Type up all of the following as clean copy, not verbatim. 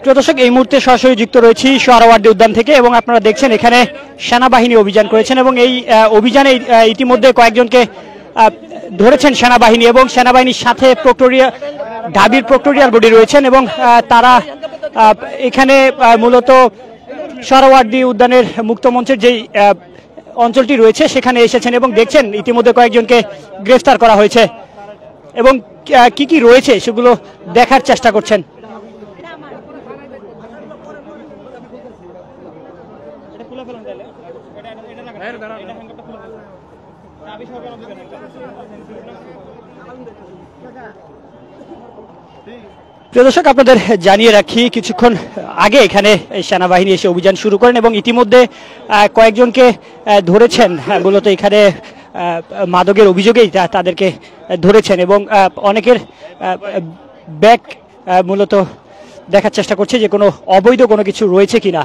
প্রিয় দর্শক, এই মুহূর্তে সরাসরি যুক্ত রয়েছি সোহরাওয়ার্দী উদ্যান থেকে এবং আপনারা দেখছেন এখানে সেনাবাহিনী অভিযান করেছেন এবং এই অভিযানে ইতিমধ্যে কয়েকজনকে ধরেছেন সেনাবাহিনী এবং সেনাবাহিনীর সাথে ঢাবির প্রক্টোরিয়াল বডি রয়েছেন এবং তারা এখানে মূলত সোহরাওয়ার্দী উদ্যানের মুক্ত মঞ্চের যেই অঞ্চলটি রয়েছে সেখানে এসেছেন এবং দেখছেন ইতিমধ্যে কয়েকজনকে গ্রেফতার করা হয়েছে এবং কি কি রয়েছে সেগুলো দেখার চেষ্টা করছেন। প্রিয় দর্শক, আপনাদের জানিয়ে রাখি কিছুক্ষণ আগে এখানে সেনাবাহিনী এসে অভিযান শুরু করেন এবং ইতিমধ্যে কয়েকজনকে ধরেছেন। মূলত এখানে মাদকের অভিযোগেই তাদেরকে ধরেছেন এবং অনেকের ব্যাগ মূলত দেখার চেষ্টা করছে যে কোনো অবৈধ কোনো কিছু রয়েছে কিনা।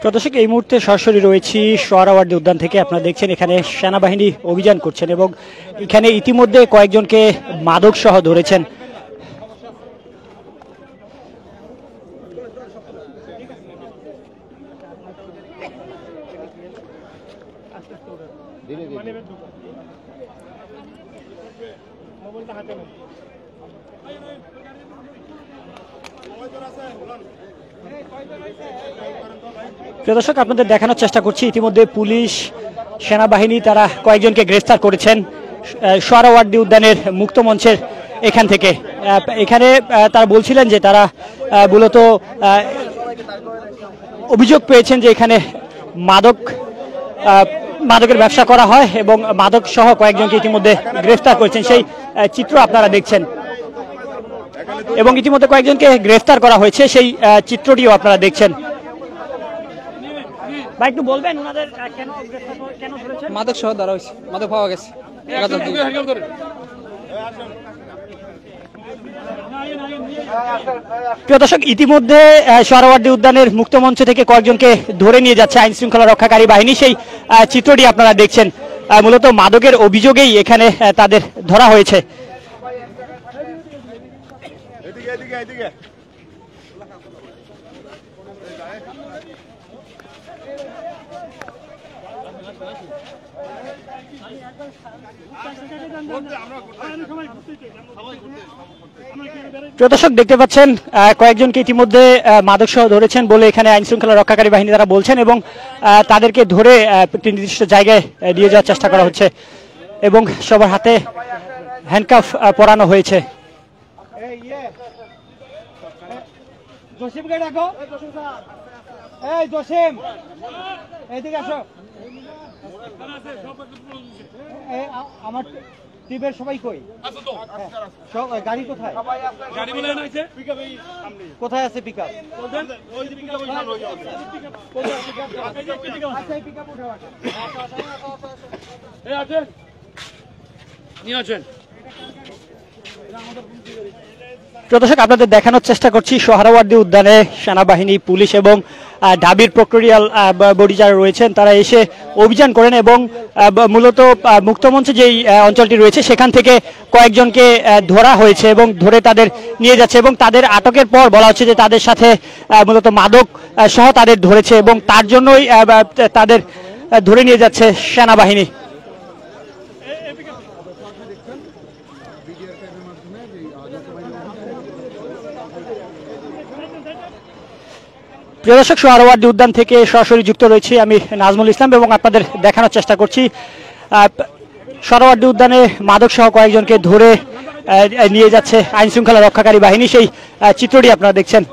প্রদর্শক, এই মুহূর্তে সরাসরি রয়েছি সোহরাওয়ার্দী উদ্যান থেকে। আপনারা দেখছেন এখানে সেনাবাহিনী অভিযান করছেন এবং এখানে ইতিমধ্যে কয়েকজনকে মাদক সহ ধরেছেন। প্রিয় দর্শক, আপনাদের দেখানোর চেষ্টা করছি ইতিমধ্যে পুলিশ সেনাবাহিনী তারা কয়েকজনকে গ্রেফতার করেছেন সোহরাওয়ার্দী উদ্যানের মুক্ত মঞ্চের এখান থেকে। এখানে তারা বলছিলেন যে তারা মূলত অভিযোগ পেয়েছেন যে এখানে মাদকের ব্যবসা করা হয় এবং মাদক সহ কয়েকজনকে ইতিমধ্যে গ্রেফতার করেছেন, সেই চিত্র আপনারা দেখছেন এবং ইতিমধ্যে কয়েকজনকে গ্রেফতার করা হয়েছে সেই চিত্রটিও আপনারা দেখছেন। ভাই, একটু বলবেন ওনাদের কেন ধরেছেন? মাদক সহ ধরা হয়েছে, মাদক পাওয়া গেছে। প্রিয় দর্শক, ইতিমধ্যে সোহরাওয়ার্দী উদ্যানের মুক্ত মঞ্চ থেকে কয়েকজনকে ধরে নিয়ে যাচ্ছে আইন শৃঙ্খলা রক্ষাকারী বাহিনী, সেই চিত্রটি আপনারা দেখছেন। মূলত মাদকের অভিযোগেই এখানে তাদের ধরা হয়েছে। প্রিয় দর্শক, দেখতে পাচ্ছেন কয়েকজনকে ইতিমধ্যে মাদক সহ ধরেছেন বলে এখানে আইন শৃঙ্খলা রক্ষাকারী বাহিনী তারা বলছেন এবং তাদেরকে ধরে একটি নির্দিষ্ট জায়গায় নিয়ে যাওয়ার চেষ্টা করা হচ্ছে এবং সবার হাতে হ্যান্ডকাফ পরানো হয়েছে। আমার টিমের সবাই কই? গাড়ি কোথায়? কোথায় আছে পিকআপ? প্রদর্শক, আপনাদের দেখানোর চেষ্টা করছি সোহরাওয়ার্দী উদ্যানে সেনাবাহিনী, পুলিশ এবং ঢাবির প্রক্টোরিয়াল বডি যারা রয়েছেন তারা এসে অভিযান করেন এবং মূলত মুক্তমঞ্চে যেই অঞ্চলটি রয়েছে সেখান থেকে কয়েকজনকে ধরা হয়েছে এবং ধরে তাদের নিয়ে যাচ্ছে এবং তাদের আটকের পর বলা হচ্ছে যে তাদের সাথে মূলত মাদক সহ তাদের ধরেছে এবং তার জন্যই তাদের ধরে নিয়ে যাচ্ছে সেনাবাহিনী। প্রিয় দর্শক, সোহরাওয়ার্দী উদ্যান থেকে সরাসরি যুক্ত রয়েছি আমি নাজমুল ইসলাম এবং আপনাদের দেখানোর চেষ্টা করছি সোহরাওয়ার্দী উদ্যানে মাদক সহ কয়েকজনকে ধরে নিয়ে যাচ্ছে আইন শৃঙ্খলা রক্ষাকারী বাহিনী, সেই চিত্রটি আপনারা দেখছেন।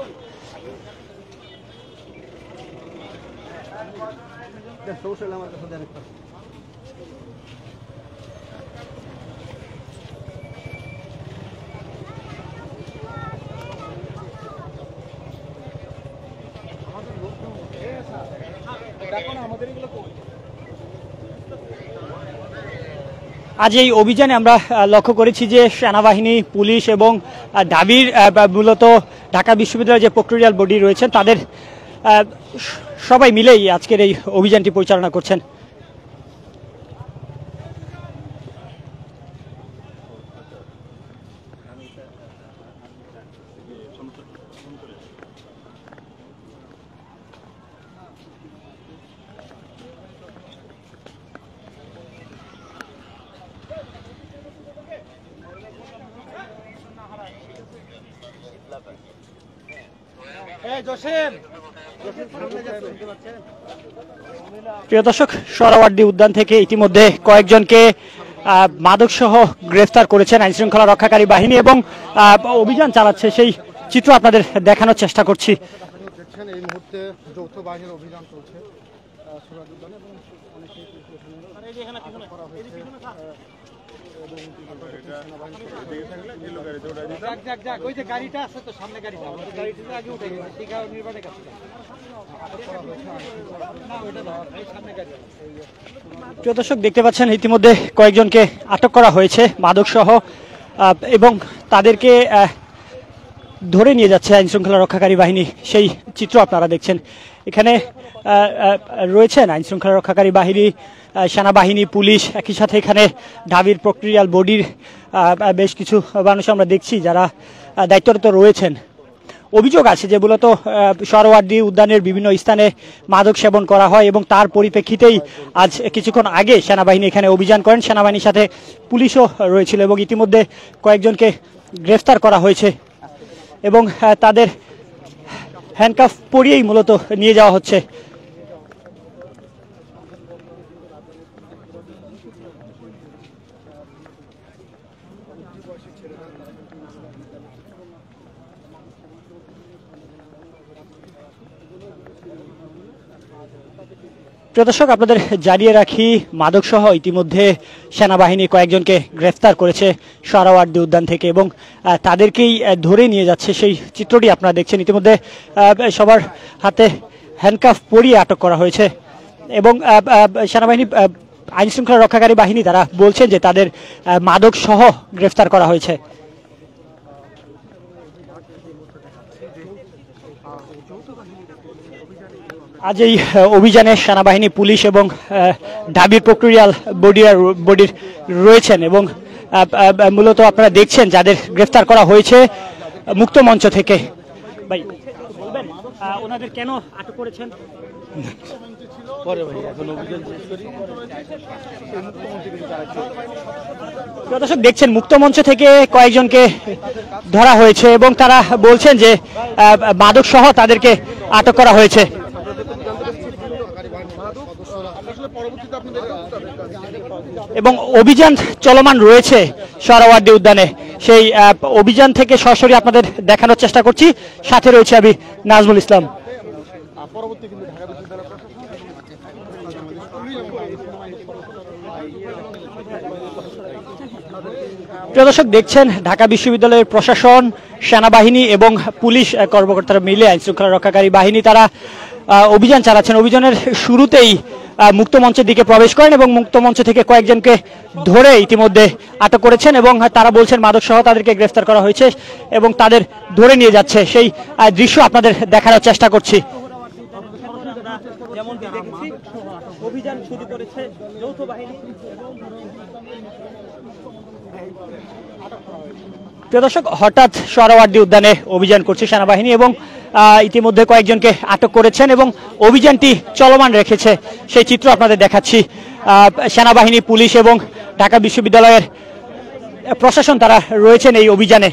আজ এই অভিযানে আমরা লক্ষ্য করেছি যে সেনাবাহিনী, পুলিশ এবং ঢাবির মূলত ঢাকা বিশ্ববিদ্যালয়ের যে প্রক্টোরিয়াল বডি রয়েছেন তাদের সবাই মিলেই আজকের এই অভিযানটি পরিচালনা করছেন। প্রিয় দর্শক, সোহরাওয়ার্দী উদ্যান থেকে ইতিমধ্যে কয়েকজনকে মাদকসহ গ্রেফতার করেছেন আইন শৃঙ্খলা রক্ষাকারী বাহিনী এবং অভিযান চালাচ্ছে সেই চিত্র আপনাদের দেখানোর চেষ্টা করছি। দেখছেন এই মুহূর্তে যৌথ বাহিনীর অভিযান চলছে সোহরাওয়ার্দী উদ্যানে এবং ওই যে গাড়িটা আছে তো সামনে গাড়িটা আগে উঠে গেছে টিকা নির্বাচনের কাছে প্রিয় দর্শক, দেখতে পাচ্ছেন ইতিমধ্যে কয়েকজনকে আটক করা হয়েছে মাদকসহ এবং তাদেরকে ধরে নিয়ে যাচ্ছে আইন শৃঙ্খলা রক্ষাকারী বাহিনী, সেই চিত্র আপনারা দেখছেন। এখানে রয়েছেন আইন শৃঙ্খলা রক্ষাকারী বাহিনী, সেনাবাহিনী, পুলিশ, একই সাথে এখানে ঢাবির প্রক্টোরিয়াল বডির বেশ কিছু মানুষ আমরা দেখছি যারা দায়িত্বরত রয়েছেন। অভিযোগ আছে যে মূলত সোহরাওয়ার্দী উদ্যানের বিভিন্ন স্থানে মাদক সেবন করা হয় এবং তার পরিপ্রেক্ষিতেই আজ কিছুক্ষণ আগে সেনাবাহিনী এখানে অভিযান করেন। সেনাবাহিনীর সাথে পুলিশও রয়েছিল এবং ইতিমধ্যে কয়েকজনকে গ্রেফতার করা হয়েছে এবং তাদের হ্যান্ডকাফ পরিয়েই মূলত নিয়ে যাওয়া হচ্ছে। প্রিয় দর্শক, আপনাদের জানিয়ে রাখি মাদকসহ ইতিমধ্যে সেনাবাহিনী কয়েকজনকে গ্রেফতার করেছে সোহরাওয়ার্দী উদ্যান থেকে এবং তাদেরকেই ধরে নিয়ে যাচ্ছে সেই চিত্রটি আপনারা দেখছেন। ইতিমধ্যে সবার হাতে হ্যান্ডকাফ পরিয়ে আটক করা হয়েছে এবং সেনাবাহিনী, আইন শৃঙ্খলা রক্ষাকারী বাহিনী তারা বলছেন যে তাদের মাদকসহ গ্রেফতার করা হয়েছে। আজ এই অভিযানে সেনাবাহিনী, পুলিশ এবং ঢাবির প্রক্টোরিয়াল বডির রয়েছেন এবং মূলত আপনারা দেখছেন যাদের গ্রেফতার করা হয়েছে মুক্ত মঞ্চ থেকে। ভাই বলবেন ওনাদের কেন আটক করেছেন? দর্শক দেখছেন মুক্ত মঞ্চ থেকে কয়েকজনকে ধরা হয়েছে এবং তারা বলছেন যে মাদক সহ তাদেরকে আটক করা হয়েছে এবং অভিযান চলমান রয়েছে সোহরাওয়ার্দী উদ্যানে। সেই অভিযান থেকে সরাসরি আপনাদের দেখানোর চেষ্টা করছি। সাথে রয়েছে আমি নাজমুল ইসলাম। প্রিয় দর্শক দেখছেন ঢাকা বিশ্ববিদ্যালয়ের প্রশাসন, সেনাবাহিনী এবং পুলিশ কর্মকর্তারা মিলে আইন শৃঙ্খলা রক্ষাকারী বাহিনী তারা অভিযান চালাচ্ছেন। অভিযানের শুরুতেই মুক্ত মঞ্চের দিকে প্রবেশ করেন এবং মুক্ত মঞ্চ থেকে কয়েকজনকে ধরে ইতিমধ্যে আটক করেছেন এবং তারা বলছেন মাদক সহ তাদেরকে গ্রেফতার করা হয়েছে এবং তাদের ধরে নিয়ে যাচ্ছে সেই দৃশ্য আপনাদের দেখানোর চেষ্টা করছি। অভিযান শুরু করেছে যৌথ বাহিনী। প্রিয় দর্শক, হঠাৎ সোহরাওয়ার্দী উদ্যানে অভিযান করছে সেনাবাহিনী এবং ইতিমধ্যে কয়েকজনকে আটক করেছেন এবং অভিযানটি চলমান রেখেছে সেই চিত্র আপনাদের দেখাচ্ছি। সেনাবাহিনী, পুলিশ এবং ঢাকা বিশ্ববিদ্যালয়ের প্রশাসন তারা রয়েছেন এই অভিযানে।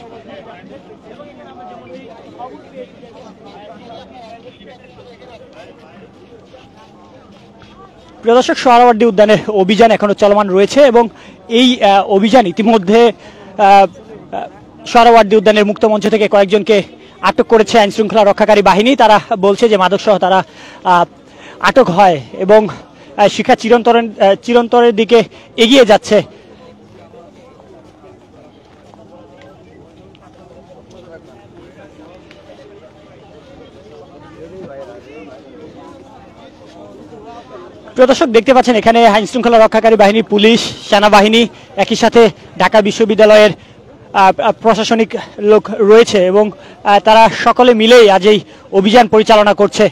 প্রিয় দর্শক, সোহরাওয়ার্দী উদ্যানের অভিযান এখনো চলমান রয়েছে এবং এই অভিযান ইতিমধ্যে সোহরাওয়ার্দী উদ্যানের মুক্ত মঞ্চ থেকে কয়েকজনকে আটক করেছে আইন শৃঙ্খলা রক্ষাকারী বাহিনী। তারা বলছে যে মাদক সহ তারা আটক হয় এবং শিক্ষা চিরন্তরের দিকে এগিয়ে যাচ্ছে। প্রিয় দর্শক, দেখতে পাচ্ছেন এখানে আইন শৃঙ্খলা রক্ষাকারী বাহিনী, পুলিশ, সেনাবাহিনী, একই সাথে ঢাকা বিশ্ববিদ্যালয়ের প্রশাসনিক লোক রয়েছে এবং তারা সকলে মিলেই আজ এই অভিযান পরিচালনা করছে।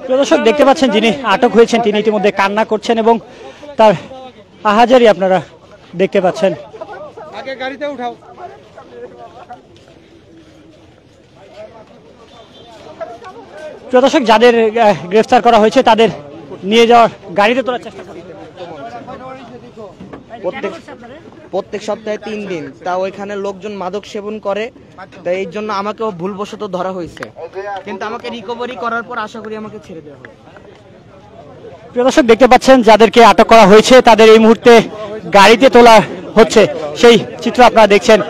প্রিয় দর্শক, দেখতে পাচ্ছেন যিনি আটক হয়েছেন তিনি ইতিমধ্যে কান্না করছেন এবং তার আহাজারি আপনারা দেখতে পাচ্ছেন। আগে গাড়িতে উঠাও। প্রিয় দর্শক, যাদের গ্রেফতার করা হয়েছে তাদের নিয়ে যাওয়ার গাড়িতে তোলার চেষ্টা করি। প্রত্যেক সপ্তাহে 3 দিন তা ওইখানে লোকজন মাদক সেবন করে, তাই এই জন্য আমাকেও ভুলবশত ধরা হয়েছে, কিন্তু আমাকে রিকভারি করার পর আশা করি আমাকে ছেড়ে দেওয়া হবে। প্রিয় দর্শক, দেখতে পাচ্ছেন যাদেরকে আটক করা হয়েছে তাদের এই মুহূর্তে গাড়িতে তোলা হচ্ছে, সেই চিত্র আপনারা দেখছেন।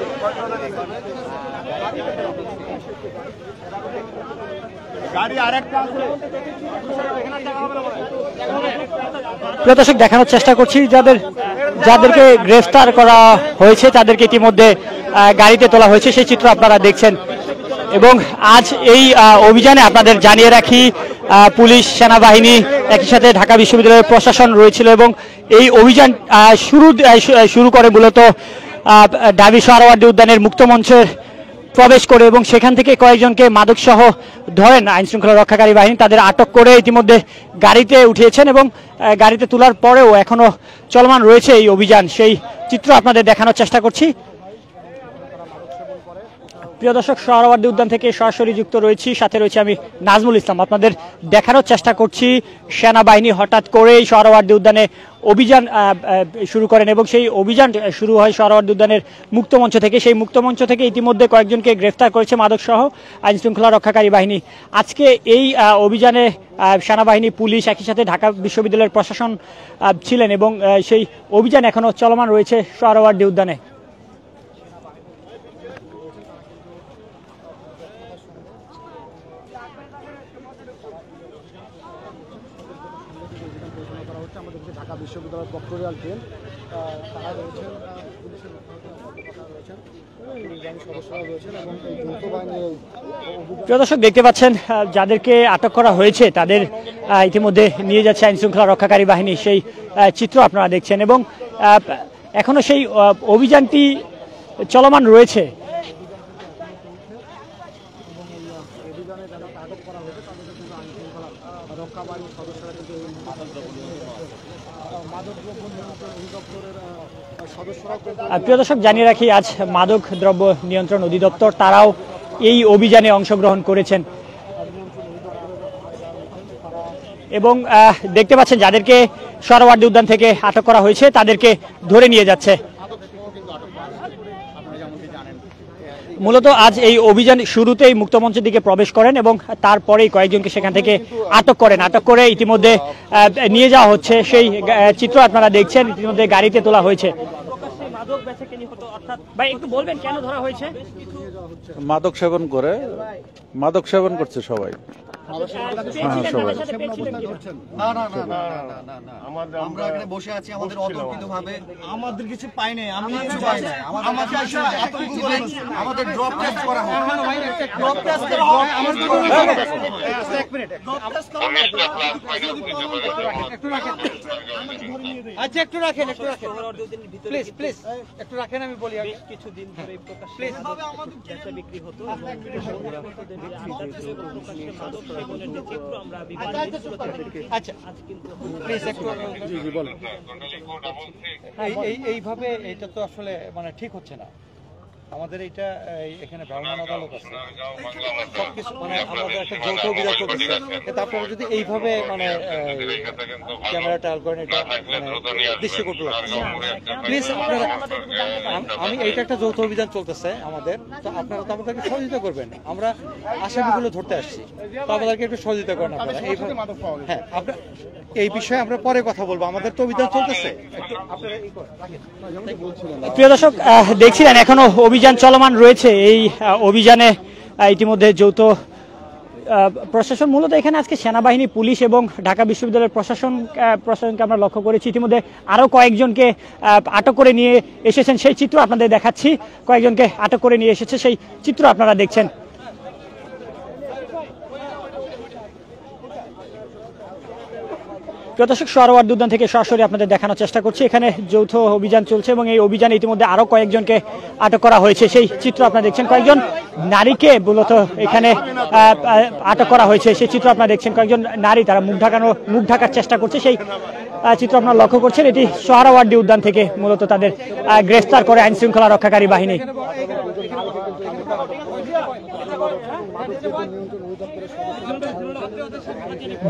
প্রিয় দর্শক, দেখানোর চেষ্টা করছি যাদেরকে গ্রেফতার করা হয়েছে তাদেরকে ইতিমধ্যে গাড়িতে তোলা হয়েছে, সেই চিত্র আপনারা দেখছেন। এবং আজ এই অভিযানে আপনাদের জানিয়ে রাখি, পুলিশ, সেনাবাহিনী, একই সাথে ঢাকা বিশ্ববিদ্যালয়ের প্রশাসন রয়েছিল এবং এই অভিযান শুরু করে মূলত ঢাবি সোহরাওয়ার্দী উদ্যানের মুক্তমঞ্চের প্রবেশ করে এবং সেখান থেকে কয়েকজনকে মাদক সহ ধরেন আইন শৃঙ্খলা রক্ষাকারী বাহিনী, তাদের আটক করে ইতিমধ্যে গাড়িতে উঠিয়েছেন এবং গাড়িতে তোলার পরেও এখনো চলমান রয়েছে এই অভিযান, সেই চিত্র আপনাদের দেখানোর চেষ্টা করছি। প্রিয় দর্শক, সোহরাওয়ার্দী উদ্যান থেকে সরাসরি যুক্ত রয়েছি, সাথে রয়েছে আমি নাজমুল ইসলাম। আপনাদের দেখানোর চেষ্টা করছি সেনাবাহিনী হঠাৎ করেই সোহরাওয়ার্দী উদ্যানে অভিযান শুরু করেন এবং সেই অভিযান শুরু হয় সোহরাওয়ার্দী উদ্যানের মুক্তমঞ্চ থেকে। সেই মুক্তমঞ্চ থেকে ইতিমধ্যে কয়েকজনকে গ্রেফতার করেছে মাদক সহ আইন শৃঙ্খলা রক্ষাকারী বাহিনী। আজকে এই অভিযানে সেনাবাহিনী, পুলিশ, একই সাথে ঢাকা বিশ্ববিদ্যালয়ের প্রশাসন ছিলেন এবং সেই অভিযান এখনো চলমান রয়েছে সোহরাওয়ার্দী উদ্যানে। ঢাকা বিশ্ববিদ্যালয়ের প্রক্টোরিয়াল টিম তারা রয়েছেন, পুলিশের রয়েছেন, সদস্যরা রয়েছেন এবং এই যৌথ বাহিনীর। প্রিয় দর্শক, দেখতে পাচ্ছেন যাদেরকে আটক করা হয়েছে তাদের ইতিমধ্যে নিয়ে যাচ্ছে আইন শৃঙ্খলা রক্ষাকারী বাহিনী, সেই চিত্র আপনারা দেখছেন এবং এখনো সেই অভিযানটি চলমান রয়েছে। অভিযানে যারা আটক করা হয়েছে তাদের কিন্তু আইন শৃঙ্খলা রক্ষা বাহিনীর সদস্যরা কিন্তু মাদকদ্রব্য নিয়ন্ত্রণ অধিদপ্তরের সদস্যরা। প্রিয় দর্শক, জানিয়ে রাখি আজ মাদক দ্রব্য নিয়ন্ত্রণ অধিদপ্তর তারাও এই অভিযানে অংশগ্রহণ করেছেন এবং দেখতে পাচ্ছেন যাদেরকে সোহরাওয়ার্দী উদ্যান থেকে আটক করা হয়েছে তাদেরকে ধরে নিয়ে যাচ্ছে। মূলত আজ এই অভিযান শুরুতেই মুক্তমঞ্চের দিকে প্রবেশ করেন এবং তারপরেই কয়েকজনকে সেখান থেকে আটক করেন। আটক করে ইতিমধ্যে নিয়ে যাওয়া হচ্ছে, সেই চিত্র আপনারা দেখছেন। ইতিমধ্যে গাড়িতে তোলা হয়েছে। মাদক সেবন করে, মাদক সেবন করছে সবাই। আমরা এখানে বসে আছি আমাদের অতর্কিতভাবে, আমাদের কিছু পাই নাই, আমি কিছু পাই নাই, আমাদের ড্রপ টেস্ট করা হয়, ড্রপ টেস্ট করা হয়, আমার কি আচ্ছা একটু রাখেন, প্লিজ প্লিজ একটু রাখেন, আমি বলি আগে কিছুদিন ধরে প্রকাশ্যে বেচা বিক্রি হতো এইভাবে এটা তো আসলে মানে ঠিক হচ্ছে না। আমাদের এইটা এখানে ভ্রাম্যমাণ আদালত আছে, সবকিছু মানে আমাদের একটা যৌথ অভিযান চলতেছে, তারপরে যদি এইভাবে মানে ক্যামেরা টাল করেন এটা মানে দৃশ্যকটু লাগছে। প্লিজ আপনারা, আমি এইটা একটা যৌথ অভিযান চলতেছে আমাদের, তো আপনারা তো আমাদেরকে সহযোগিতা করবেন, আমরা আসামিগুলো ধরতে আসছি, তো আমাদেরকে একটু সহযোগিতা করেন আপনারা। হ্যাঁ, আপনার এই বিষয়ে আমরা পরে কথা বলবো, আমাদের তো অভিযান চলতেছে, একটু আপনারা প্রিয় দর্শক, দেখছিলেন এখনো অভিযান চলমান রয়েছে। এই অভিযানে ইতিমধ্যে যৌথ প্রশাসন মূলত এখানে আজকে সেনাবাহিনী, পুলিশ এবং ঢাকা বিশ্ববিদ্যালয়ের প্রশাসনকে আমরা লক্ষ্য করেছি। ইতিমধ্যে আরও কয়েকজনকে আটক করে নিয়ে এসেছেন, সেই চিত্র আপনাদের দেখাচ্ছি। কয়েকজনকে আটক করে নিয়ে এসেছে, সেই চিত্র আপনারা দেখছেন। প্রিয় দর্শক, সোহরাওয়ার্দী উদ্যান থেকে সরাসরি আপনাদের দেখানোর চেষ্টা করছি। এখানে যৌথ অভিযান চলছে এবং এই অভিযানে ইতিমধ্যে আরো কয়েকজনকে আটক করা হয়েছে, সেই চিত্র আপনারা দেখছেন। কয়েকজন নারীকে মূলত এখানে আটক করা হয়েছে, সেই চিত্র আপনারা দেখছেন। কয়েকজন নারী তারা মুখ ঢাকার চেষ্টা করছে, সেই চিত্র আপনারা লক্ষ্য করছেন। এটি সোহরাওয়ার্দী উদ্যান থেকে মূলত তাদের গ্রেফতার করে আইন শৃঙ্খলা রক্ষাকারী বাহিনী।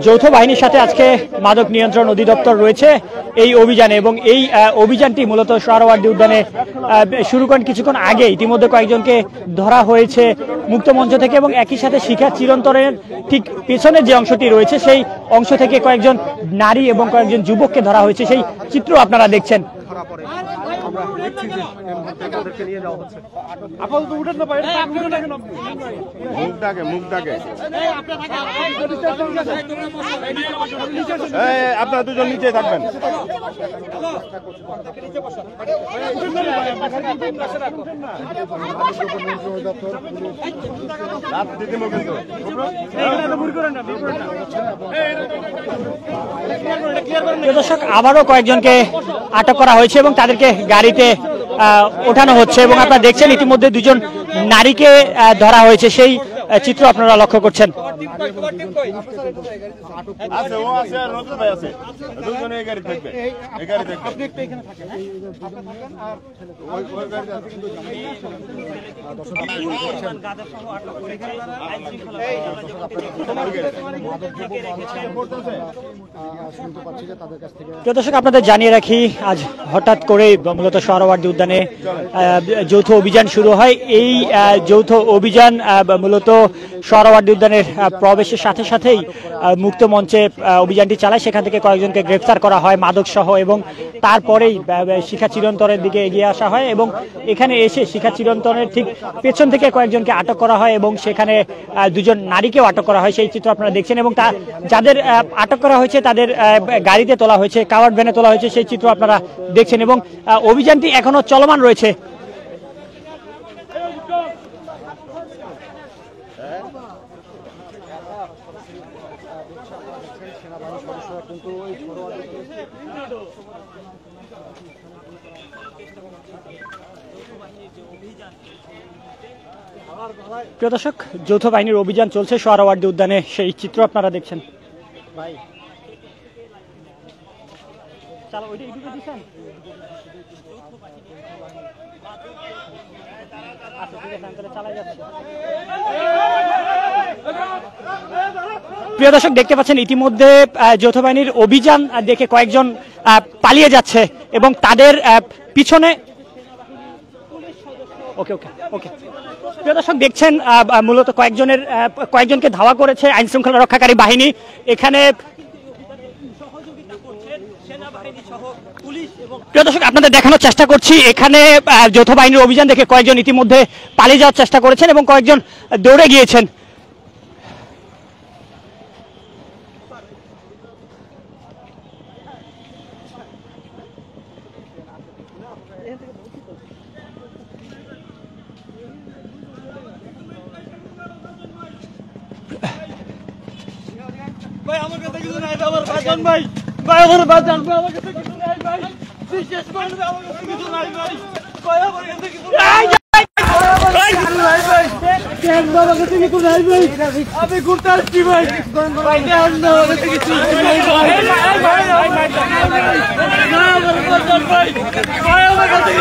যৌথ বাহিনীর সাথে আজকে মাদক নিয়ন্ত্রণ অধিদপ্তর রয়েছে এই অভিযানে, এবং এই অভিযানটি মূলত সোহরাওয়ার্দী উদ্যানে শুরু করেন কিছুক্ষণ আগে। ইতিমধ্যে কয়েকজনকে ধরা হয়েছে মুক্তমঞ্চ থেকে, এবং একই সাথে শিখা চিরন্তনের ঠিক পেছনের যে অংশটি রয়েছে সেই অংশ থেকে কয়েকজন নারী এবং কয়েকজন যুবককে ধরা হয়েছে, সেই চিত্র আপনারা দেখছেন। আপনারা দুজন নিচে থাকবেন। দর্শক, আবারও কয়েকজনকে আটক করা হয়েছে এবং তাদেরকে গাড়িতে ওঠানো হচ্ছে, এবং আপনারা দেখছেন ইতিমধ্যে দুজন নারীকে ধরা হয়েছে, সেই চিত্র আপনারা লক্ষ্য করছেন। দর্শক, আপনাদের জানিয়ে রাখি, আজ হঠাৎ করে মূলত সোহরাওয়ার্দী উদ্যানে যৌথ অভিযান শুরু হয়। এই যৌথ অভিযান মূলত সোহরাওয়ার্দী উদ্যানের প্রবেশের সাথে সাথেই মুক্ত মঞ্চে অভিযানটি চালায়। সেখান থেকে কয়েকজনকে গ্রেফতার করা হয় মাদক সহ, এবং তারপরেই শিখা চিরন্তনের দিকে এগিয়ে আসা হয়, এবং এখানে এসে শিখা চিরন্তনের ঠিক পেছন থেকে কয়েকজনকে আটক করা হয়, এবং সেখানে দুজন নারীকেও আটক করা হয়, সেই চিত্র আপনারা দেখছেন। এবং যাদের আটক করা হয়েছে তাদের গাড়িতে তোলা হয়েছে, কাভার্ড ভ্যানে তোলা হয়েছে, সেই চিত্র আপনারা দেখছেন, এবং অভিযানটি এখনো চলমান রয়েছে। প্রিয় দর্শক, যৌথ বাহিনীর অভিযান চলছে সোহরাওয়ার্দী উদ্যানে, সেই চিত্র আপনারা দেখছেন। প্রিয় দর্শক, দেখতে পাচ্ছেন ইতিমধ্যে যৌথ বাহিনীর অভিযান দেখে কয়েকজন পালিয়ে যাচ্ছে, এবং তাদের পিছনে প্রিয় দর্শক দেখছেন মূলত কয়েকজনকে ধাওয়া করেছে আইন শৃঙ্খলা রক্ষাকারী বাহিনী। এখানে প্রিয় দর্শক, আপনাদের দেখানোর চেষ্টা করছি, এখানে যৌথ বাহিনীর অভিযান দেখে কয়েকজন ইতিমধ্যে পালিয়ে যাওয়ার চেষ্টা করেছেন এবং কয়েকজন দৌড়ে গিয়েছেন। ভাই আমার কাছে কিছু নাই, আমার বাঁচান ভাই, ভাই আমার বাঁচান ভাই, আমার কাছে কিছু নাই ভাই, বিশ্বাস করেন ভাই, আমার কাছে কিছু নাই ভাই, ভাই আমার কাছে কিছু নাই, আমি ঘুরতে আসছি ভাই, ভাই আমার কাছে কিছু নাই ভাই, ভাই আমার কাছে